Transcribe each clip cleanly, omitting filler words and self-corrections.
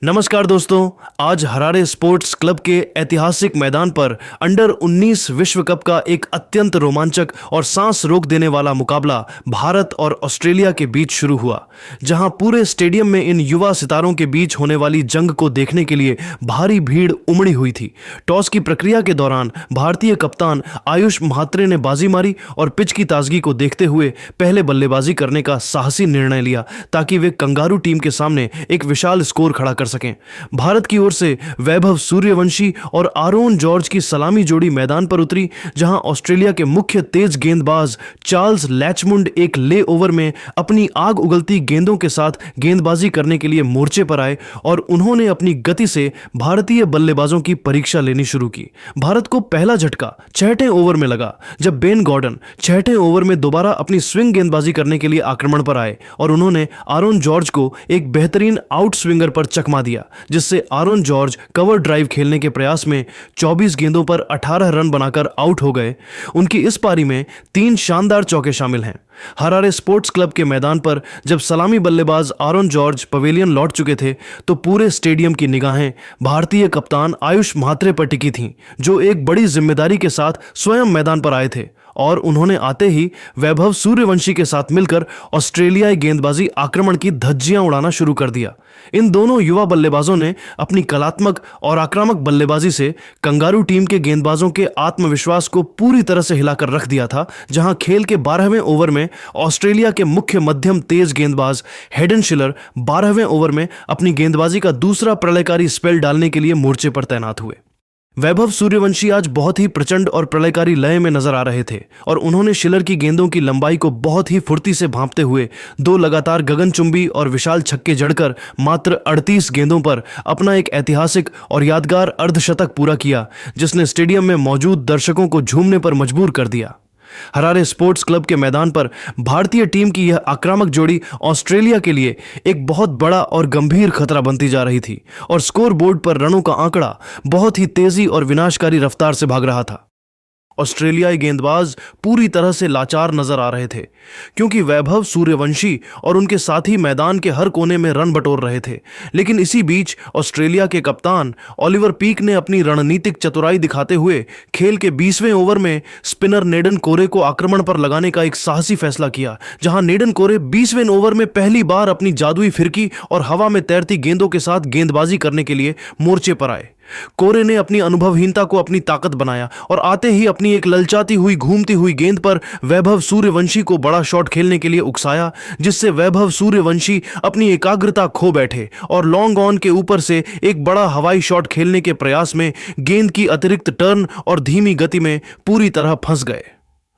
नमस्कार दोस्तों। आज हरारे स्पोर्ट्स क्लब के ऐतिहासिक मैदान पर अंडर 19 विश्व कप का एक अत्यंत रोमांचक और सांस रोक देने वाला मुकाबला भारत और ऑस्ट्रेलिया के बीच शुरू हुआ, जहां पूरे स्टेडियम में इन युवा सितारों के बीच होने वाली जंग को देखने के लिए भारी भीड़ उमड़ी हुई थी। टॉस की प्रक्रिया के दौरान भारतीय कप्तान आयुष म्हात्रे ने बाजी मारी और पिच की ताजगी को देखते हुए पहले बल्लेबाजी करने का साहसी निर्णय लिया ताकि वे कंगारू टीम के सामने एक विशाल स्कोर खड़ा कर सकें। भारत की ओर से वैभव सूर्यवंशी और आरोन जॉर्ज की सलामी जोड़ी मैदान पर उतरी, जहां ऑस्ट्रेलिया के मुख्य तेज गेंदबाज चार्ल्स लैचमुंड एक ले ओवर में अपनी आग उगलती गेंदों के साथ गेंदबाजी करने के लिए मोर्चे पर आए और उन्होंने अपनी गति से भारतीय बल्लेबाजों की परीक्षा लेनी शुरू की। भारत को पहला झटका 6ठे ओवर में लगा, जब बेन गॉर्डन 6ठे ओवर में दोबारा अपनी स्विंग गेंदबाजी करने के लिए आक्रमण पर आए और उन्होंने आरोन जॉर्ज को एक बेहतरीन आउट स्विंगर पर चकमा दिया, जिससे आरोन जॉर्ज कवर ड्राइव खेलने के प्रयास में 24 गेंदों पर 18 रन बनाकर आउट हो गए। उनकी इस पारी में 3 शानदार चौके शामिल हैं। हरारे स्पोर्ट्स क्लब के मैदान पर जब सलामी बल्लेबाज आरोन जॉर्ज पवेलियन लौट चुके थे तो पूरे स्टेडियम की निगाहें भारतीय कप्तान आयुष म्हात्रे पर टिकी थीं, जो एक बड़ी जिम्मेदारी के साथ स्वयं मैदान पर आए थे और उन्होंने आते ही वैभव सूर्यवंशी के साथ मिलकर ऑस्ट्रेलियाई गेंदबाजी आक्रमण की धज्जियां उड़ाना शुरू कर दिया। इन दोनों युवा बल्लेबाजों ने अपनी कलात्मक और आक्रामक बल्लेबाजी से कंगारू टीम के गेंदबाजों के आत्मविश्वास को पूरी तरह से हिलाकर रख दिया था, जहां खेल के 12वें ओवर में ऑस्ट्रेलिया के मुख्य मध्यम तेज गेंदबाज हेडन शिलर 12वें ओवर में अपनी गेंदबाजी का दूसरा प्रलयकारी स्पेल डालने के लिए मोर्चे पर तैनात हुए। वैभव सूर्यवंशी आज बहुत ही प्रचंड और प्रलयकारी लय में नजर आ रहे थे और उन्होंने शिलर की गेंदों की लंबाई को बहुत ही फुर्ती से भांपते हुए 2 लगातार गगनचुंबी और विशाल छक्के जड़कर मात्र 38 गेंदों पर अपना एक ऐतिहासिक और यादगार अर्धशतक पूरा किया, जिसने स्टेडियम में मौजूद दर्शकों को झूमने पर मजबूर कर दिया। हरारे स्पोर्ट्स क्लब के मैदान पर भारतीय टीम की यह आक्रामक जोड़ी ऑस्ट्रेलिया के लिए एक बहुत बड़ा और गंभीर खतरा बनती जा रही थी और स्कोर बोर्ड पर रनों का आंकड़ा बहुत ही तेजी और विनाशकारी रफ्तार से भाग रहा था। ऑस्ट्रेलियाई गेंदबाज पूरी तरह से लाचार नजर आ रहे थे, क्योंकि वैभव सूर्यवंशी और उनके साथी मैदान के हर कोने में रन बटोर रहे थे। लेकिन इसी बीच ऑस्ट्रेलिया के कप्तान ओलिवर पीक ने अपनी रणनीतिक चतुराई दिखाते हुए खेल के 20वें ओवर में स्पिनर नेडन कोरे को आक्रमण पर लगाने का एक साहसी फैसला किया, जहां नेडन कोरे 20वें ओवर में पहली बार अपनी जादुई फिरकी और हवा में तैरती गेंदों के साथ गेंदबाजी करने के लिए मोर्चे पर आए। कोरे ने अपनी अनुभवहीनता को अपनी ताकत बनाया और आते ही अपनी एक ललचाती हुई घूमती हुई गेंद पर वैभव सूर्यवंशी को बड़ा शॉट खेलने के लिए उकसाया, जिससे वैभव सूर्यवंशी अपनी एकाग्रता खो बैठे और लॉन्ग ऑन के ऊपर से एक बड़ा हवाई शॉट खेलने के प्रयास में गेंद की अतिरिक्त टर्न और धीमी गति में पूरी तरह फंस गए।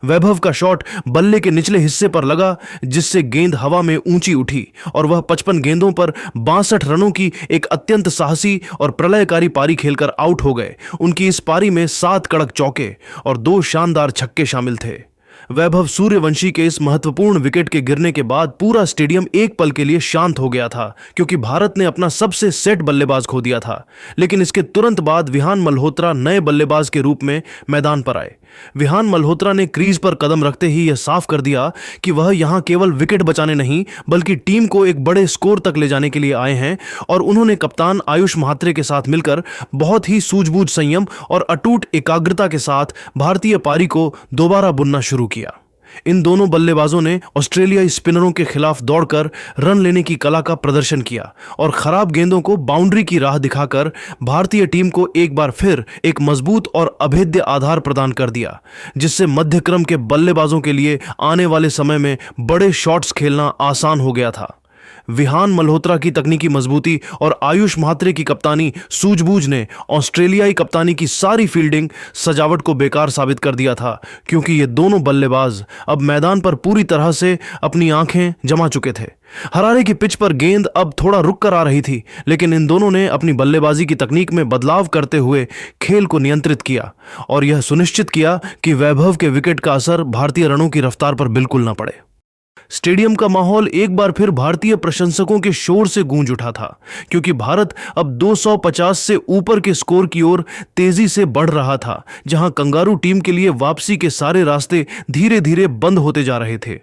वैभव का शॉट बल्ले के निचले हिस्से पर लगा, जिससे गेंद हवा में ऊंची उठी और वह 55 गेंदों पर 62 रनों की एक अत्यंत साहसी और प्रलयकारी पारी खेलकर आउट हो गए। उनकी इस पारी में 7 कड़क चौके और 2 शानदार छक्के शामिल थे। वैभव सूर्यवंशी के इस महत्वपूर्ण विकेट के गिरने के बाद पूरा स्टेडियम एक पल के लिए शांत हो गया था, क्योंकि भारत ने अपना सबसे सेट बल्लेबाज खो दिया था। लेकिन इसके तुरंत बाद विहान मल्होत्रा नए बल्लेबाज के रूप में मैदान पर आए। विहान मल्होत्रा ने क्रीज पर कदम रखते ही यह साफ कर दिया कि वह यहां केवल विकेट बचाने नहीं बल्कि टीम को एक बड़े स्कोर तक ले जाने के लिए आए हैं, और उन्होंने कप्तान आयुष म्हात्रे के साथ मिलकर बहुत ही सूझबूझ, संयम और अटूट एकाग्रता के साथ भारतीय पारी को दोबारा बुनना शुरू किया। इन दोनों बल्लेबाजों ने ऑस्ट्रेलियाई स्पिनरों के खिलाफ दौड़कर रन लेने की कला का प्रदर्शन किया और खराब गेंदों को बाउंड्री की राह दिखाकर भारतीय टीम को एक बार फिर एक मजबूत और अभेद्य आधार प्रदान कर दिया, जिससे मध्यक्रम के बल्लेबाजों के लिए आने वाले समय में बड़े शॉट्स खेलना आसान हो गया था। विहान मल्होत्रा की तकनीकी मजबूती और आयुष म्हात्रे की कप्तानी सूझबूझ ने ऑस्ट्रेलियाई कप्तानी की सारी फील्डिंग सजावट को बेकार साबित कर दिया था, क्योंकि ये दोनों बल्लेबाज अब मैदान पर पूरी तरह से अपनी आंखें जमा चुके थे। हरारे की पिच पर गेंद अब थोड़ा रुक कर आ रही थी, लेकिन इन दोनों ने अपनी बल्लेबाजी की तकनीक में बदलाव करते हुए खेल को नियंत्रित किया और यह सुनिश्चित किया कि वैभव के विकेट का असर भारतीय रनों की रफ्तार पर बिल्कुल न पड़े। स्टेडियम का माहौल एक बार फिर भारतीय प्रशंसकों के शोर से गूंज उठा था, क्योंकि भारत अब 250 से ऊपर के स्कोर की ओर तेजी से बढ़ रहा था, जहां कंगारू टीम के लिए वापसी के सारे रास्ते धीरे धीरे बंद होते जा रहे थे।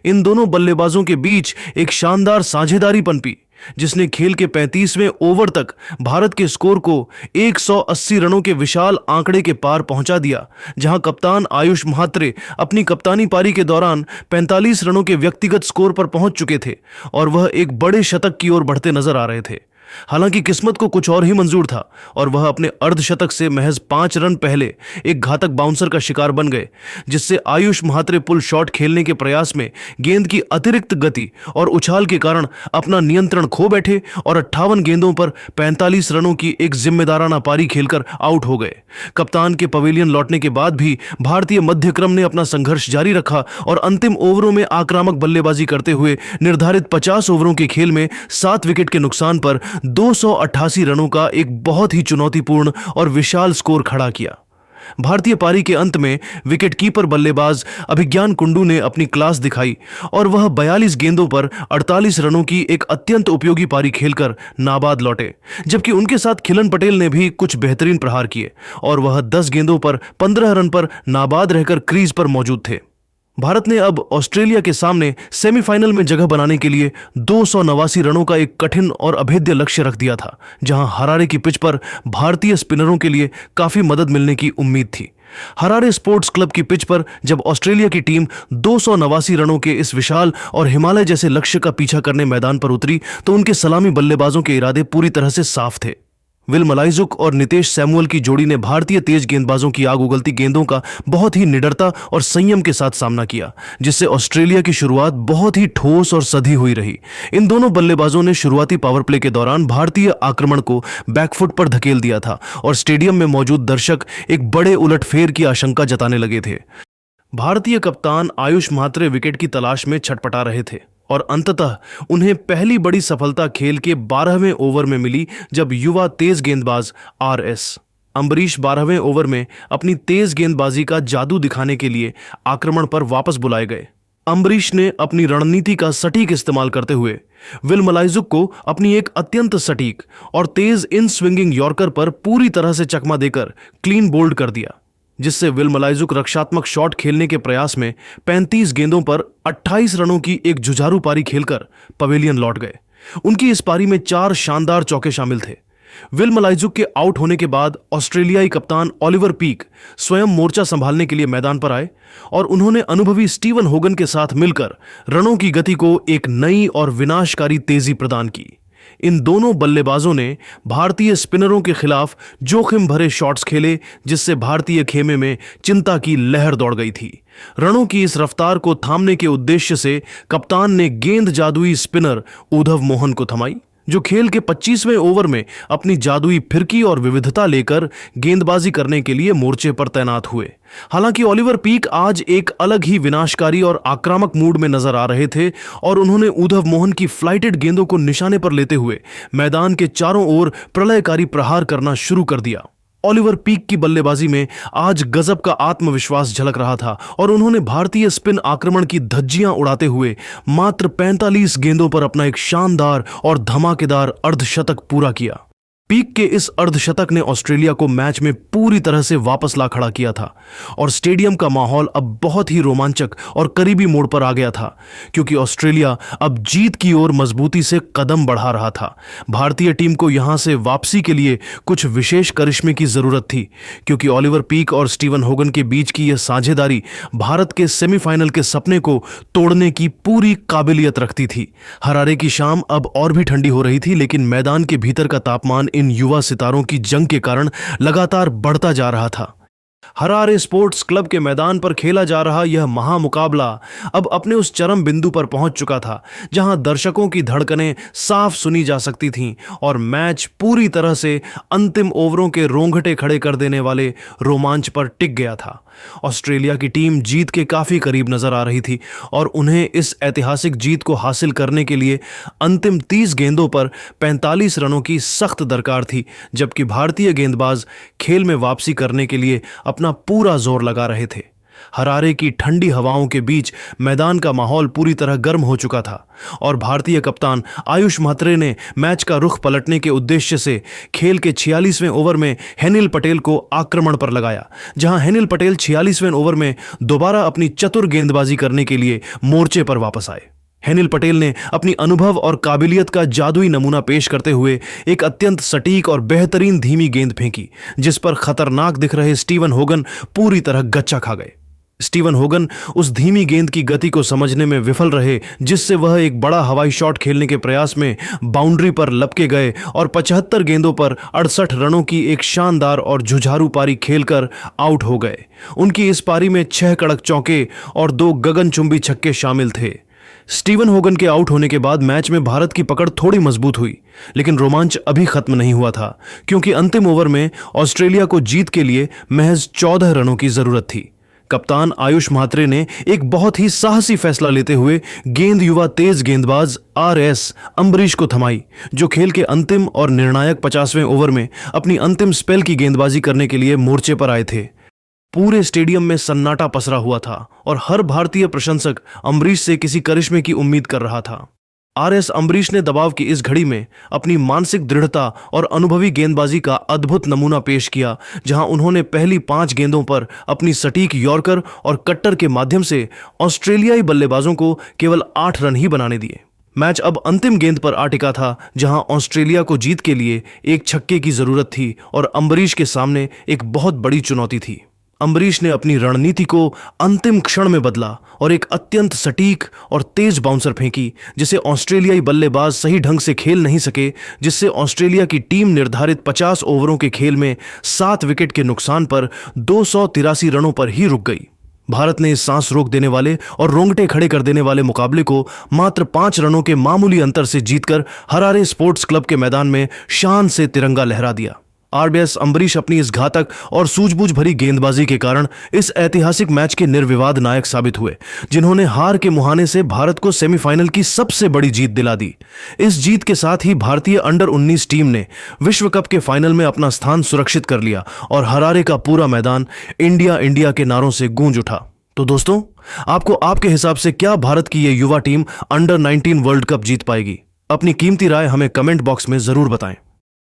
इन दोनों बल्लेबाजों के बीच एक शानदार साझेदारी पनपी, जिसने खेल के 35वें ओवर तक भारत के स्कोर को 180 रनों के विशाल आंकड़े के पार पहुंचा दिया, जहां कप्तान आयुष म्हात्रे अपनी कप्तानी पारी के दौरान 45 रनों के व्यक्तिगत स्कोर पर पहुंच चुके थे और वह एक बड़े शतक की ओर बढ़ते नजर आ रहे थे। हालांकि किस्मत को कुछ और ही मंजूर था और वह अपने अर्धशतक से महज 5 रन पहले एक घातक बाउंसर का शिकार बन गए, जिससे आयुष म्हात्रे पुल शॉट खेलने के प्रयास में गेंद की अतिरिक्त गति और उछाल के कारण अपना नियंत्रण खो बैठे और 58 गेंदों पर 45 रनों की एक जिम्मेदाराना पारी खेलकर आउट हो गए। कप्तान के पवेलियन लौटने के बाद भी भारतीय मध्यक्रम ने अपना संघर्ष जारी रखा और अंतिम ओवरों में आक्रामक बल्लेबाजी करते हुए निर्धारित 50 ओवरों के खेल में 7 विकेट के नुकसान पर 288 रनों का एक बहुत ही चुनौतीपूर्ण और विशाल स्कोर खड़ा किया। भारतीय पारी के अंत में विकेटकीपर बल्लेबाज अभिज्ञान कुंडू ने अपनी क्लास दिखाई और वह 42 गेंदों पर 48 रनों की एक अत्यंत उपयोगी पारी खेलकर नाबाद लौटे, जबकि उनके साथ खिलन पटेल ने भी कुछ बेहतरीन प्रहार किए और वह 10 गेंदों पर 15 रन पर नाबाद रहकर क्रीज पर मौजूद थे। भारत ने अब ऑस्ट्रेलिया के सामने सेमीफाइनल में जगह बनाने के लिए 289 रनों का एक कठिन और अभेद्य लक्ष्य रख दिया था, जहां हरारे की पिच पर भारतीय स्पिनरों के लिए काफी मदद मिलने की उम्मीद थी। हरारे स्पोर्ट्स क्लब की पिच पर जब ऑस्ट्रेलिया की टीम 289 रनों के इस विशाल और हिमालय जैसे लक्ष्य का पीछा करने मैदान पर उतरी तो उनके सलामी बल्लेबाजों के इरादे पूरी तरह से साफ थे। विल मलाइजुक और नितेश सैमुअल की जोड़ी ने भारतीय तेज गेंदबाजों की आग उगलती गेंदों का बहुत ही निडरता और संयम के साथ सामना किया, जिससे ऑस्ट्रेलिया की शुरुआत बहुत ही ठोस और सधी हुई रही। इन दोनों बल्लेबाजों ने शुरुआती पावर प्ले के दौरान भारतीय आक्रमण को बैकफुट पर धकेल दिया था और स्टेडियम में मौजूद दर्शक एक बड़े उलटफेर की आशंका जताने लगे थे। भारतीय कप्तान आयुष म्हात्रे विकेट की तलाश में छटपटा रहे थे और अंततः उन्हें पहली बड़ी सफलता खेल के 12वें ओवर में मिली, जब युवा तेज गेंदबाज RS अंबरीश 12वें ओवर में अपनी तेज गेंदबाजी का जादू दिखाने के लिए आक्रमण पर वापस बुलाए गए। अंबरीश ने अपनी रणनीति का सटीक इस्तेमाल करते हुए विल मलाइजुक को अपनी एक अत्यंत सटीक और तेज इन स्विंगिंग यॉर्कर पर पूरी तरह से चकमा देकर क्लीन बोल्ड कर दिया, जिससे विल मलाइजुक रक्षात्मक शॉट खेलने के प्रयास में 35 गेंदों पर 28 रनों की एक जुझारू पारी खेलकर पवेलियन लौट गए। उनकी इस पारी में 4 शानदार चौके शामिल थे। विल मलाइजुक के आउट होने के बाद ऑस्ट्रेलियाई कप्तान ओलिवर पीक स्वयं मोर्चा संभालने के लिए मैदान पर आए और उन्होंने अनुभवी स्टीवन होगन के साथ मिलकर रनों की गति को एक नई और विनाशकारी तेजी प्रदान की। इन दोनों बल्लेबाजों ने भारतीय स्पिनरों के खिलाफ जोखिम भरे शॉट्स खेले, जिससे भारतीय खेमे में चिंता की लहर दौड़ गई थी। रनों की इस रफ्तार को थामने के उद्देश्य से कप्तान ने गेंद जादुई स्पिनर उद्धव मोहन को थमाई, जो खेल के 25वें ओवर में अपनी जादुई फिरकी और विविधता लेकर गेंदबाजी करने के लिए मोर्चे पर तैनात हुए। हालांकि ओलिवर पीक आज एक अलग ही विनाशकारी और आक्रामक मूड में नजर आ रहे थे और उन्होंने उद्धव मोहन की फ्लाइटेड गेंदों को निशाने पर लेते हुए मैदान के चारों ओर प्रलयकारी प्रहार करना शुरू कर दिया। ओलिवर पीक की बल्लेबाजी में आज गजब का आत्मविश्वास झलक रहा था और उन्होंने भारतीय स्पिन आक्रमण की धज्जियां उड़ाते हुए मात्र 45 गेंदों पर अपना एक शानदार और धमाकेदार अर्धशतक पूरा किया। पीक के इस अर्धशतक ने ऑस्ट्रेलिया को मैच में पूरी तरह से वापस ला खड़ा किया था और स्टेडियम का माहौल अब बहुत ही रोमांचक और करीबी मोड़ पर आ गया था, क्योंकि ऑस्ट्रेलिया अब जीत की ओर मजबूती से कदम बढ़ा रहा था। भारतीय टीम को यहां से वापसी के लिए कुछ विशेष करिश्मे की जरूरत थी, क्योंकि ओलिवर पीक और स्टीवन होगन के बीच की यह साझेदारी भारत के सेमीफाइनल के सपने को तोड़ने की पूरी काबिलियत रखती थी। हरारे की शाम अब और भी ठंडी हो रही थी, लेकिन मैदान के भीतर का तापमान इन युवा सितारों की जंग के कारण लगातार बढ़ता जा रहा था। हरारे स्पोर्ट्स क्लब के मैदान पर खेला जा रहा यह महामुकाबला अब अपने उस चरम बिंदु पर पहुंच चुका था जहां दर्शकों की धड़कनें साफ सुनी जा सकती थीं और मैच पूरी तरह से अंतिम ओवरों के रोंगटे खड़े कर देने वाले रोमांच पर टिक गया था। ऑस्ट्रेलिया की टीम जीत के काफी करीब नजर आ रही थी और उन्हें इस ऐतिहासिक जीत को हासिल करने के लिए अंतिम 30 गेंदों पर 45 रनों की सख्त दरकार थी, जबकि भारतीय गेंदबाज खेल में वापसी करने के लिए अपना पूरा जोर लगा रहे थे। हरारे की ठंडी हवाओं के बीच मैदान का माहौल पूरी तरह गर्म हो चुका था और भारतीय कप्तान आयुष म्हात्रे ने मैच का रुख पलटने के उद्देश्य से खेल के 46वें ओवर में हेनिल पटेल को आक्रमण पर लगाया, जहां हेनिल पटेल 46वें ओवर में दोबारा अपनी चतुर गेंदबाजी करने के लिए मोर्चे पर वापस आए। हेनिल पटेल ने अपनी अनुभव और काबिलियत का जादुई नमूना पेश करते हुए एक अत्यंत सटीक और बेहतरीन धीमी गेंद फेंकी, जिस पर खतरनाक दिख रहे स्टीवन होगन पूरी तरह गच्चा खा गए। स्टीवन होगन उस धीमी गेंद की गति को समझने में विफल रहे, जिससे वह एक बड़ा हवाई शॉट खेलने के प्रयास में बाउंड्री पर लपके गए और 75 गेंदों पर 68 रनों की एक शानदार और जुझारू पारी खेलकर आउट हो गए। उनकी इस पारी में 6 कड़क चौके और 2 गगनचुंबी छक्के शामिल थे। स्टीवन होगन के आउट होने के बाद मैच में भारत की पकड़ थोड़ी मजबूत हुई, लेकिन रोमांच अभी खत्म नहीं हुआ था, क्योंकि अंतिम ओवर में ऑस्ट्रेलिया को जीत के लिए महज 14 रनों की जरूरत थी। कप्तान आयुष म्हात्रे ने एक बहुत ही साहसी फैसला लेते हुए गेंद युवा तेज गेंदबाज RS अंबरीश को थमाई, जो खेल के अंतिम और निर्णायक 50वें ओवर में अपनी अंतिम स्पेल की गेंदबाजी करने के लिए मोर्चे पर आए थे। पूरे स्टेडियम में सन्नाटा पसरा हुआ था और हर भारतीय प्रशंसक अंबरीश से किसी करिश्मे की उम्मीद कर रहा था। RS अंबरीश ने दबाव की इस घड़ी में अपनी मानसिक दृढ़ता और अनुभवी गेंदबाजी का अद्भुत नमूना पेश किया, जहां उन्होंने पहली 5 गेंदों पर अपनी सटीक यॉर्कर और कट्टर के माध्यम से ऑस्ट्रेलियाई बल्लेबाजों को केवल 8 रन ही बनाने दिए। मैच अब अंतिम गेंद पर आ टिका था, जहां ऑस्ट्रेलिया को जीत के लिए एक छक्के की जरूरत थी और अंबरीश के सामने एक बहुत बड़ी चुनौती थी। अंबरीश ने अपनी रणनीति को अंतिम क्षण में बदला और एक अत्यंत सटीक और तेज बाउंसर फेंकी, जिसे ऑस्ट्रेलियाई बल्लेबाज सही ढंग से खेल नहीं सके, जिससे ऑस्ट्रेलिया की टीम निर्धारित 50 ओवरों के खेल में 7 विकेट के नुकसान पर 283 रनों पर ही रुक गई। भारत ने इस सांस रोक देने वाले और रोंगटे खड़े कर देने वाले मुकाबले को मात्र 5 रनों के मामूली अंतर से जीतकर हरारे स्पोर्ट्स क्लब के मैदान में शान से तिरंगा लहरा दिया। RS अंबरीश अपनी इस घातक और सूझबूझ भरी गेंदबाजी के कारण इस ऐतिहासिक मैच के निर्विवाद नायक साबित हुए, जिन्होंने हार के मुहाने से भारत को सेमीफाइनल की सबसे बड़ी जीत दिला दी। इस जीत के साथ ही भारतीय अंडर 19 टीम ने विश्व कप के फाइनल में अपना स्थान सुरक्षित कर लिया और हरारे का पूरा मैदान इंडिया इंडिया के नारों से गूंज उठा। तो दोस्तों, आपको आपके हिसाब से क्या भारत की ये युवा टीम अंडर 19 वर्ल्ड कप जीत पाएगी? अपनी कीमती राय हमें कमेंट बॉक्स में जरूर बताएं।